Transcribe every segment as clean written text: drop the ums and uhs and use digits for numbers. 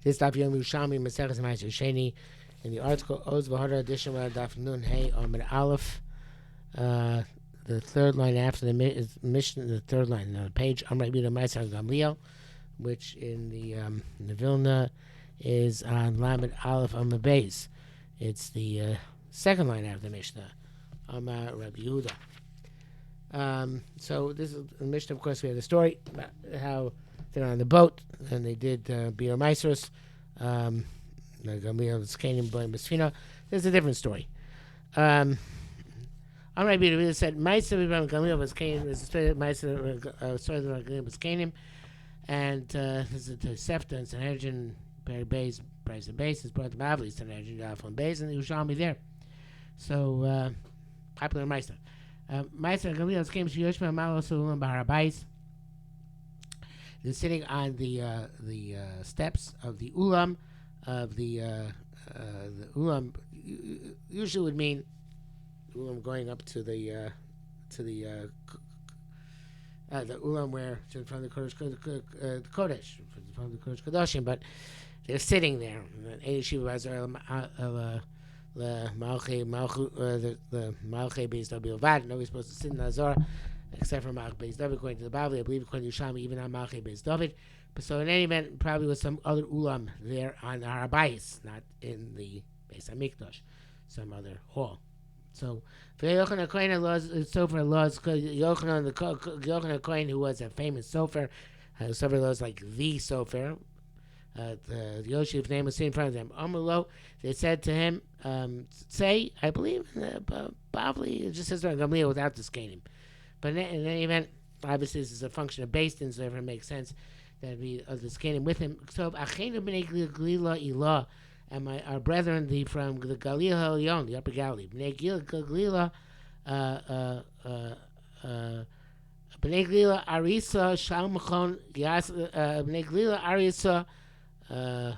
This daf Yom Yerushalmi Maseches Ma'aser Sheni in the article Oz V'Hara Edition Daf Nun Hey Amid Aleph. The third line after the mission, the third line on the page. Amrei Bida Ma'aser Gamliel, which in the Vilna is on Lamed Aleph Amid Beis. It's the second line after the Mishnah. Amar Rabbi Yehuda. So this is the Mishnah. Of course, we have the story about how they're on the boat and they did Biur Maisros. Gamliel Skanim Boim Besfina. There's a different story. Amrei Bida said Ma'aser Gamliel was Skanim. There's a story that Ma'aser Gamliel was Skanim, and this is the Sefta and Sanhedrin, Perry Bays, Price of Base is brought to Mavli, Sanhedrin, Yafon Bays, and the Yerushalmi there. So popular Ma'aser. Ma'aser Gamliel came to Yoshma Malo Sulam Baharabais. They're sitting on the steps of the ulam of the ulam. Usually would mean ulam going up to the ulam where from the Kodesh from the Kodesh Kodashim, but they're sitting there. The Malchei Beis David Avad. Nobody's supposed to sit in the Azor except for Malchei Beis David, according to the Bible. I believe according to Yerushalmi, even on Malchei Beis David. But so in any event, probably with some other ulam there on the Harabayis, not in the Beis Hamikdash, some other hall. So for Yochanan Kohen, Sofer laws, Yochanan Kohen, who was a famous Sofer, Sofer laws like the Sofer. The Yoshi's name was sitting in front of them. Amrlo, they said to him, say, I believe, probably it just says Gamliel without the Skanim. But in any event, obviously this is a function of Basin, so it makes sense that we the Skanim with him. So Achenu b'nei Galila Ilah, and our brethren from the Galil Elyon, the Upper Galilee, b'nei Galila, b'nei Galila Arisa Shalmachon Yas, b'nei Galila Arisa. I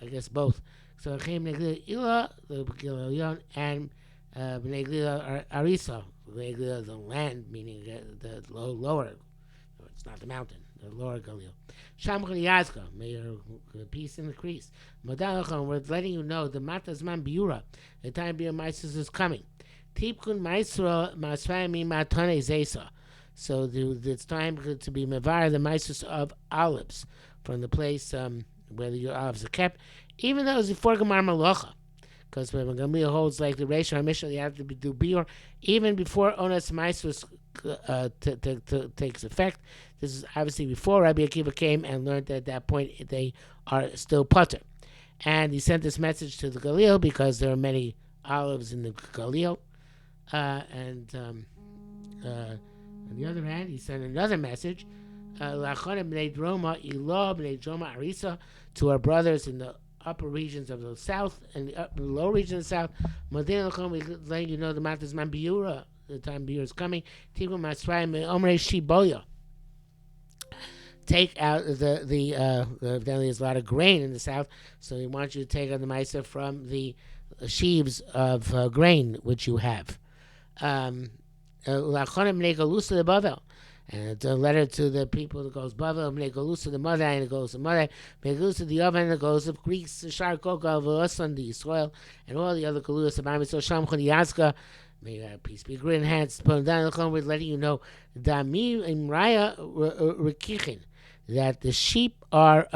guess both. So Achenu b'nei Galila Ilah, the Galil Elyon, and b'nei Galila Arisa. The land, meaning the lower, it's not the mountain, the lower Galil. Shamchon Yazka, may your peace increase. Modalachon, we're letting you know the Matazman Biura, the time Biur Maisros is coming. Tipkun Maisra Masvayim Matane Zesa. So it's time to be Mavar, the Maisros of olives, from the place where your olives are kept, even though it's before Gemar Malacha. Because when Gamliel holds like the Reish Mishnah, you have to do biur even before Onas Maisros takes effect. This is obviously before Rabbi Akiva came and learned that at that point they are still putter. And he sent this message to the Galil because there are many olives in the Galil. And on the other hand, he sent another message to our brothers in the upper regions of the south and the lower regions of the south. We letting you know the matters man biura, the time biura is coming. Take out there's a lot of grain in the south, so he wants you to take out the ma'aser from the sheaves of grain which you have. And it's a letter to the people that goes Bavel, and it goes to the mother, and it goes to mother, and it goes to the oven, and it goes to Greeks, Shar Koka, Vosan, the soil, and all the other Galus, and so Shamchon Yazka, may peace be great enhanced. But down the we're letting you know, Dami Imraya Rikichin, that the sheep are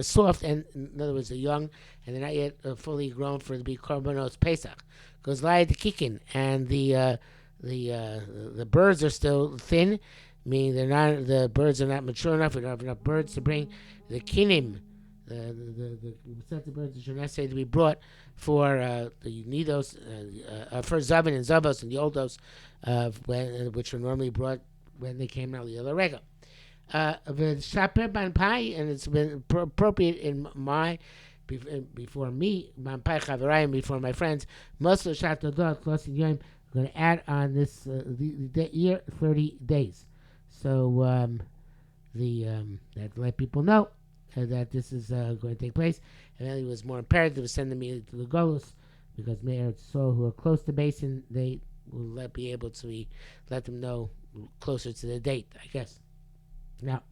soft, and in other words, they're young, and they're not yet fully grown for to be Korbanos Pesach. Because lie the kicking, and the birds are still thin. Meaning the birds are not mature enough. We don't have enough birds to bring the kinim, the sets of birds that are necessary to be brought for the nidos, for Zavin and Zavos and the oldos, which were normally brought when they came out the other rega. Shaper ban pai, and it's been appropriate in my before me, ban pai chavarayim, before my friends. Most shat dot close in yom. We're going to add on this the year 30 days. So that let people know that this is going to take place. And then it was more imperative to send them to the Golos because Meir Tzol, who are close to Basin, they will be able to let them know closer to the date, I guess. Now,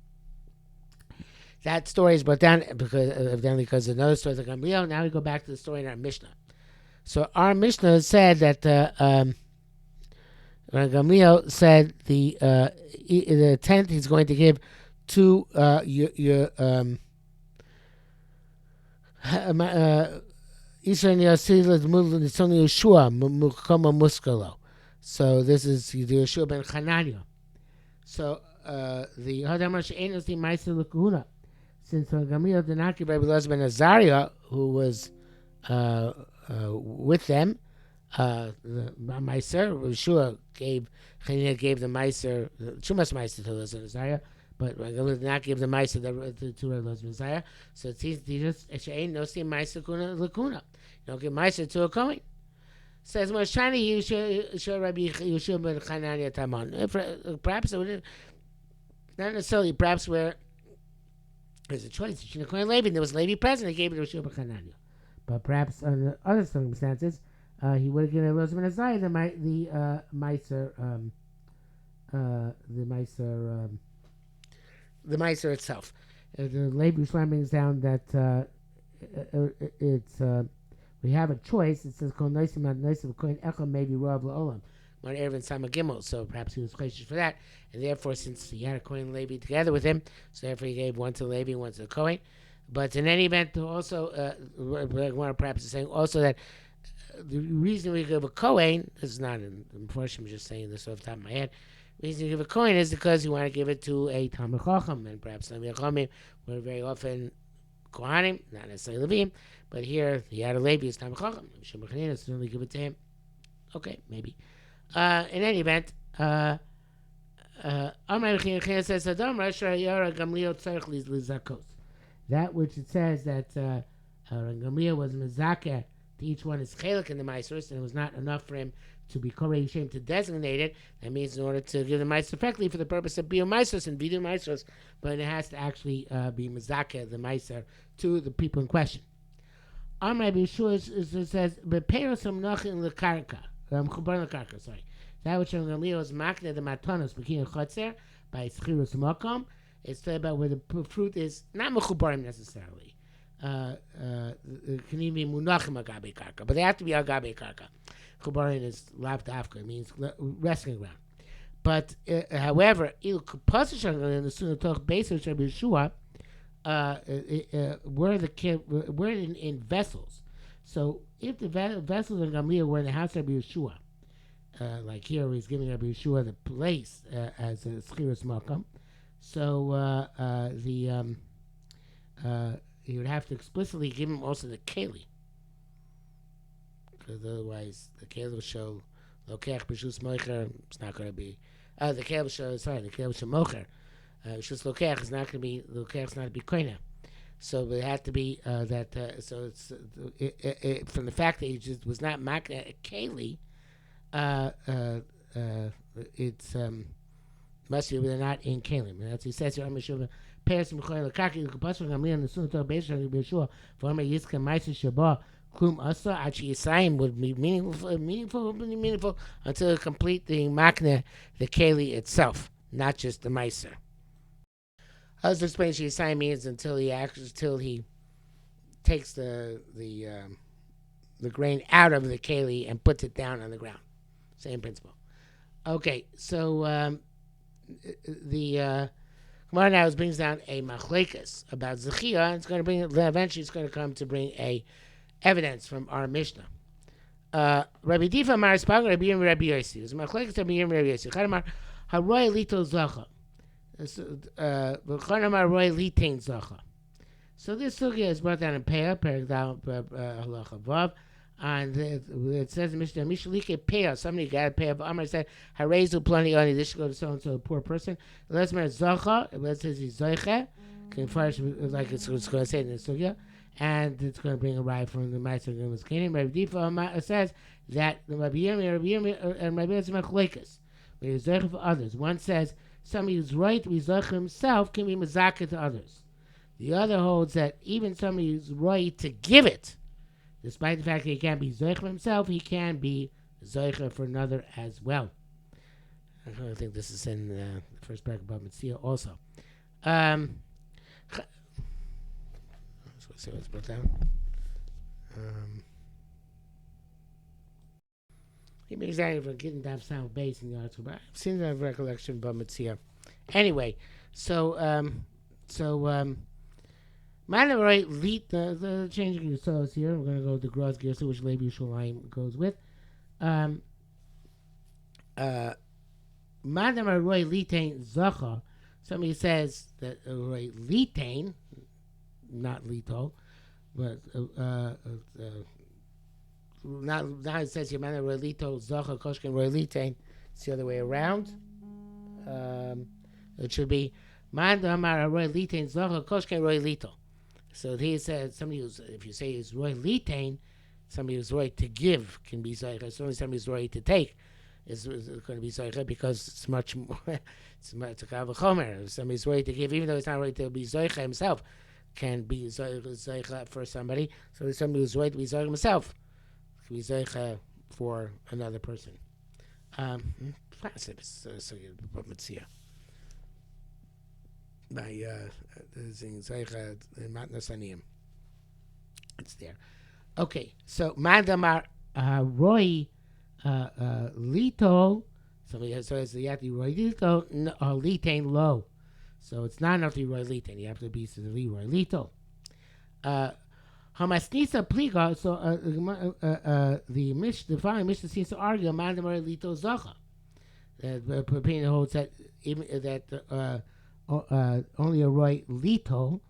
that story is brought down because of another story, the Gamliel. Now we go back to the story in our Mishnah. So our Mishnah said that Gamliel said the tenth he's going to give to your so this is Yeshua ben Chananya. So the Hadamar ain't the Meiser Lakuna. Since Gamliel did not give Rabbi Elazar ben Azariah, who was with them, the Meiser, Yeshua gave the Meiser, Shumas Meiser to Elazar ben Azariah, but Gamliel did not give the Meiser to Rabbi Elazar ben Azariah. So it's just ain't no see Meiser Lakuna. You don't give Meiser to a Kohen. Says Sheni, Rabbi Yeshua ben Chananya Taman. Perhaps it would not necessarily. Perhaps where there's a choice between a Kohen Levi, there was Levi present. He gave it to Yeshua ben Chananya. But perhaps under other circumstances, he would have given Elazar ben Azariah the Meiser itself. The Levi Yerushalmi brings down that it's. We have a choice. It says Kol Noisim Ad Noisim Kohen Echad maybe Rav LaOlam. One Erevin Sama Gimel. So perhaps he was gracious for that, and therefore, since he had a Kohen and Levi together with him, so therefore he gave one to Levi, one to the Kohen. But in any event, also, perhaps is saying also that the reason we give a Kohen, this is not unfortunately, I'm just saying this off the top of my head. The reason you give a Kohen is because you want to give it to a Talmid Chacham, and perhaps Talmid Chachamim were very often Kohanim, not necessarily Levim, but here he had a Levi, it's Talmid Chacham. Shemar Chanina certainly give it to him. Okay, maybe. In any event, Amar Chanina says, Adam Rasha Yara Gamliel Tzarich Lizakos. That which it says that Gamliel was Mizakeh to each one is Chelik in the Maasros, and it was not enough for him to be Korei Shem to designate it. That means in order to give the Maasros effectively for the purpose of Biur Maasros and Vidur Maasros, but it has to actually be Mizakeh, the Maaser, to the people in question. Amar Yeshua says, "Beperos hamnachin lekarka, mchubar lekarka." Sorry, that which Gamliel is makne the matanos b'kin chotzer by schirus makom. It's about where the fruit is not mechubarim necessarily. It can even be munachim agabe karka, but they have to be agabe karka. Chubarim is lav dafka, it means resting ground. But however, il kapasish in the sunatoch basis of Yeshua. Were in vessels. So if the vessels in Gamliel were in the house of Yeshua, like here he's giving Rabbi Yeshua the place as a schirus makam, so he would have to explicitly give him also the keli, because otherwise the keli will show lokech b'shus mocher. It's not going to be the keli will show. Sorry, the keli will show mocher. Shus lokech is not going to be lokech. Is not to be koina. So it had to be that. So it's from the fact that he just was not makna keli. It's must be they're not in kelim. That's he says here. I'm sure. Paris Mechayel Kaki Kupasur Gamliel and the Sunnah Beish Yeshua for Amar Yitzka Ma'aser Shabbat Klum Asa Achi Yisayim would be meaningful until it complete the makna, the keli itself, not just the meiser. I was explaining Yisayim means until he takes the grain out of the keli and puts it down on the ground. Same principle. Okay, so the Gemara now brings down a machlekes about Zechia, and it's going to bring eventually it's going to come to bring a evidence from our Mishnah. Rabbi Difa Mar Spag Rabbi Yirmi Rabbi Yossi. There's machlekes Rabbi Yirmi Rabbi Yossi. Chadamar Haroy Lito Zacha. Chadamar Roy Litain Zacha. So this sugya is brought down in Peah, Perek Halacha Vav. And it says in Mishnah, Mishalike Peah, somebody got a Peah, but Amar said, Harezu Plani Oni, this should go to so and so, a poor person. Let's make Zacha, it says he's Zoiche, like it's going to say in the Sugya, and it's going to bring a ride from the Meister of the Canaan. Rabbi Difa says that the Rabbi Yirmi, and Rabbi Yirmi Machlekas, where he's Zoiche for others. One says, somebody who's right, who's Zoiche himself, can be Mazaka to others. The other holds that even somebody who's right to give it, despite the fact that he can't be Zoicha himself, he can be Zoicha for another as well. I think this is in the first paragraph of Mitzvah also. see what's brought down. He makes that for getting that sound bass in the article, but I've seen that recollection, but Mitzia. Anyway, so Manavrai lead the changing the source here. We're going to go to the Gross Gersa, which Levi Yerushalmi goes with. Manavrai litain zacha. Somebody says that Roy litain, not lito, but now it says here Manavrai lito zacha koshken Roy litain. It's the other way around. It should be Manavrai Roy litain zacha koshken Roy lito. So he said somebody who's, if you say is roy litain, somebody who's roy to give can be zoicha. So only somebody who's roy to take is going to be zoicha because it's much more. It's a kavachomer. If somebody's roy to give, even though it's not roy to be zoicha himself, can be zoicha for somebody. So somebody who's roy to be zoicha himself can be zoicha for another person. By it's there. Okay, so Madamar Roy Lito. Somebody says you have to be Roy Lito Litain low. So it's not enough to be Roy Litain. You have to be Roy Lito. Hamasnisa Pliga. So the following Mishnah seems to argue Madamar Lito Zacha. That Pepin holds that even that. Only a roy lito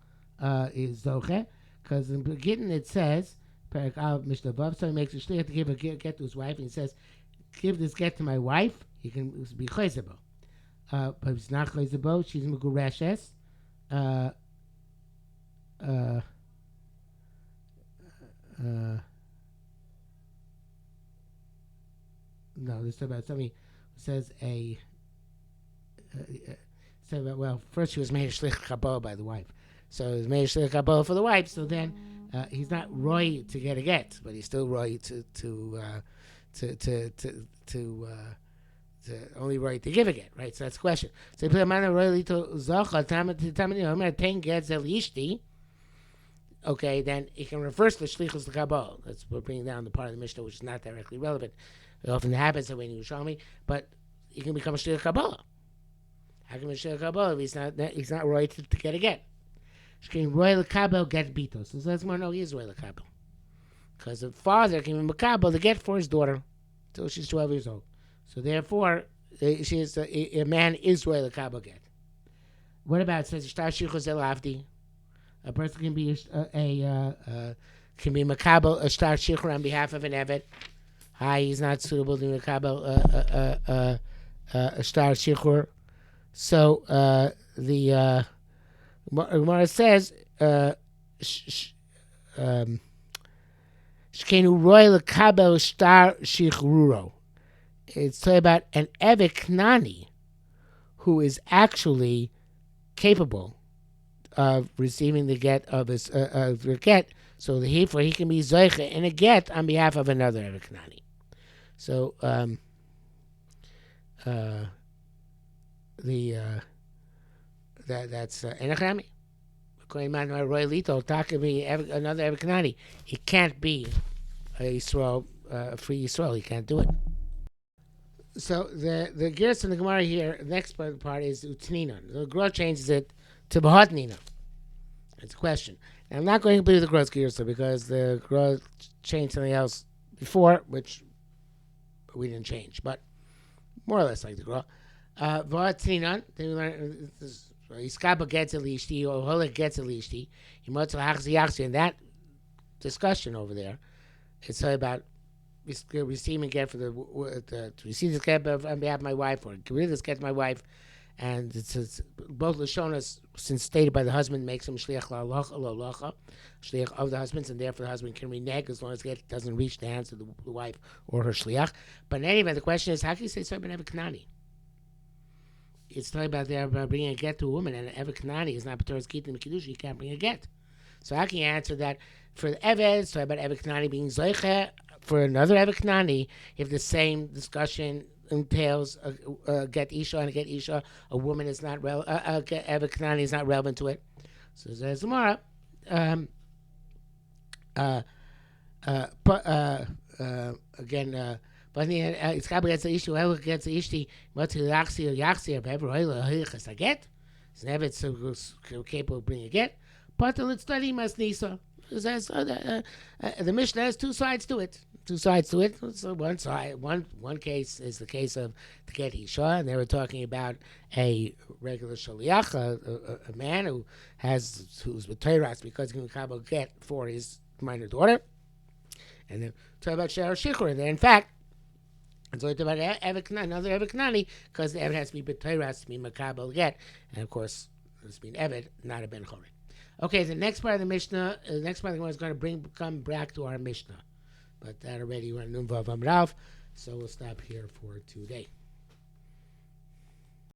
is zoche, because in the beginning it says, Perak Al Mishnah Vav, so he makes a shliach to give a get to his wife, and he says, give this get to my wife, he can be chayzabo. But if it's not chayzabo, she's megureshes. No, this is about somebody who says well, first she was made a shlich kabbalah by the wife, so he was made a shlich kabbalah for the wife. So then he's not roy to get a get, but he's still roy to only roy to give a get, right? So that's the question. So you put a man roy to zacha tamid 10 gets el ishti. Okay, then he can reverse the shlichus to kabbalah. That's we're bringing down the part of the Mishnah which is not directly relevant. It often happens that when you show me, but he can become a shlich kabbalah. How can Mashiach Kabbalah if he's not roy to get a get? Shkin roy l'kabel get bito. So that's more no, he is roy l'kabel. Because the father can be makabel to get for his daughter until she's 12 years old. So therefore, she is a man is roy l'kabel get. What about it says shtar shichus el avdi? A person can be can be makabel a shtar shichur on behalf of an evet. Hi, he's not suitable to be makabel a shtar shichur. So the Gemara says, "Shkenu roy lekabel shtar shichruro." It's talking about an evet knani who is actually capable of receiving the get of his get. So he can be zoiche in a get on behalf of another evet knani. So that's enachami. According to Roy Lito, another evet knani. He can't be a Yisrael, free Yisrael. He can't do it. So the gears in the Gemara here, the next part is utninon. The Gemara changes it to b'hatnina. It's a question. Now, I'm not going to believe the Gemara's gears because the Gemara changed something else before, which we didn't change, but more or less like the Gemara. V'hatninon. Then we learn Iskaba gets a lishti or Holik gets a lishti. In that discussion over there, it's about receiving get for to receive this get on behalf of my wife or give this get to my wife, and it's both lashonas since stated by the husband makes him shliach la'alacha, shliach of the husbands, and therefore the husband can renege as long as it doesn't reach the hands of the wife or her shliach. But in any event, the question is, how can you say something about Knani? It's talking about there about bringing a get to a woman, and an evet knani is not b'toras kitin kiddush. You can't bring a get. So how can you answer that for the evet? It's talking about evet knani being zoiche for another evet knani. If the same discussion entails a get isha and a get isha, a woman is not evet knani is not relevant to it. So there's Gemara. But again, but it's got against the issue. Well, against the issue, what's the yaxi or ever hilchas a get? It's never so capable of bringing a get. But let's study mas nisa. The Mishnah has two sides to it. So one case is the case of the get isha, and they were talking about a regular shaliach, a man who's with Teiras because he can get for his minor daughter. And then talk about Shar Shikhr. And then, in fact, it's talking about another Evet Knani, because the Evet has to be B'Teiras to be Makabel get. And of course, it's been Evet, not a Ben Chori. Okay, the next part of the Mishnah, the next part of the Gemara is going to come back to our Mishnah. But that already we're Nun Vav Amrav, so we'll stop here for today.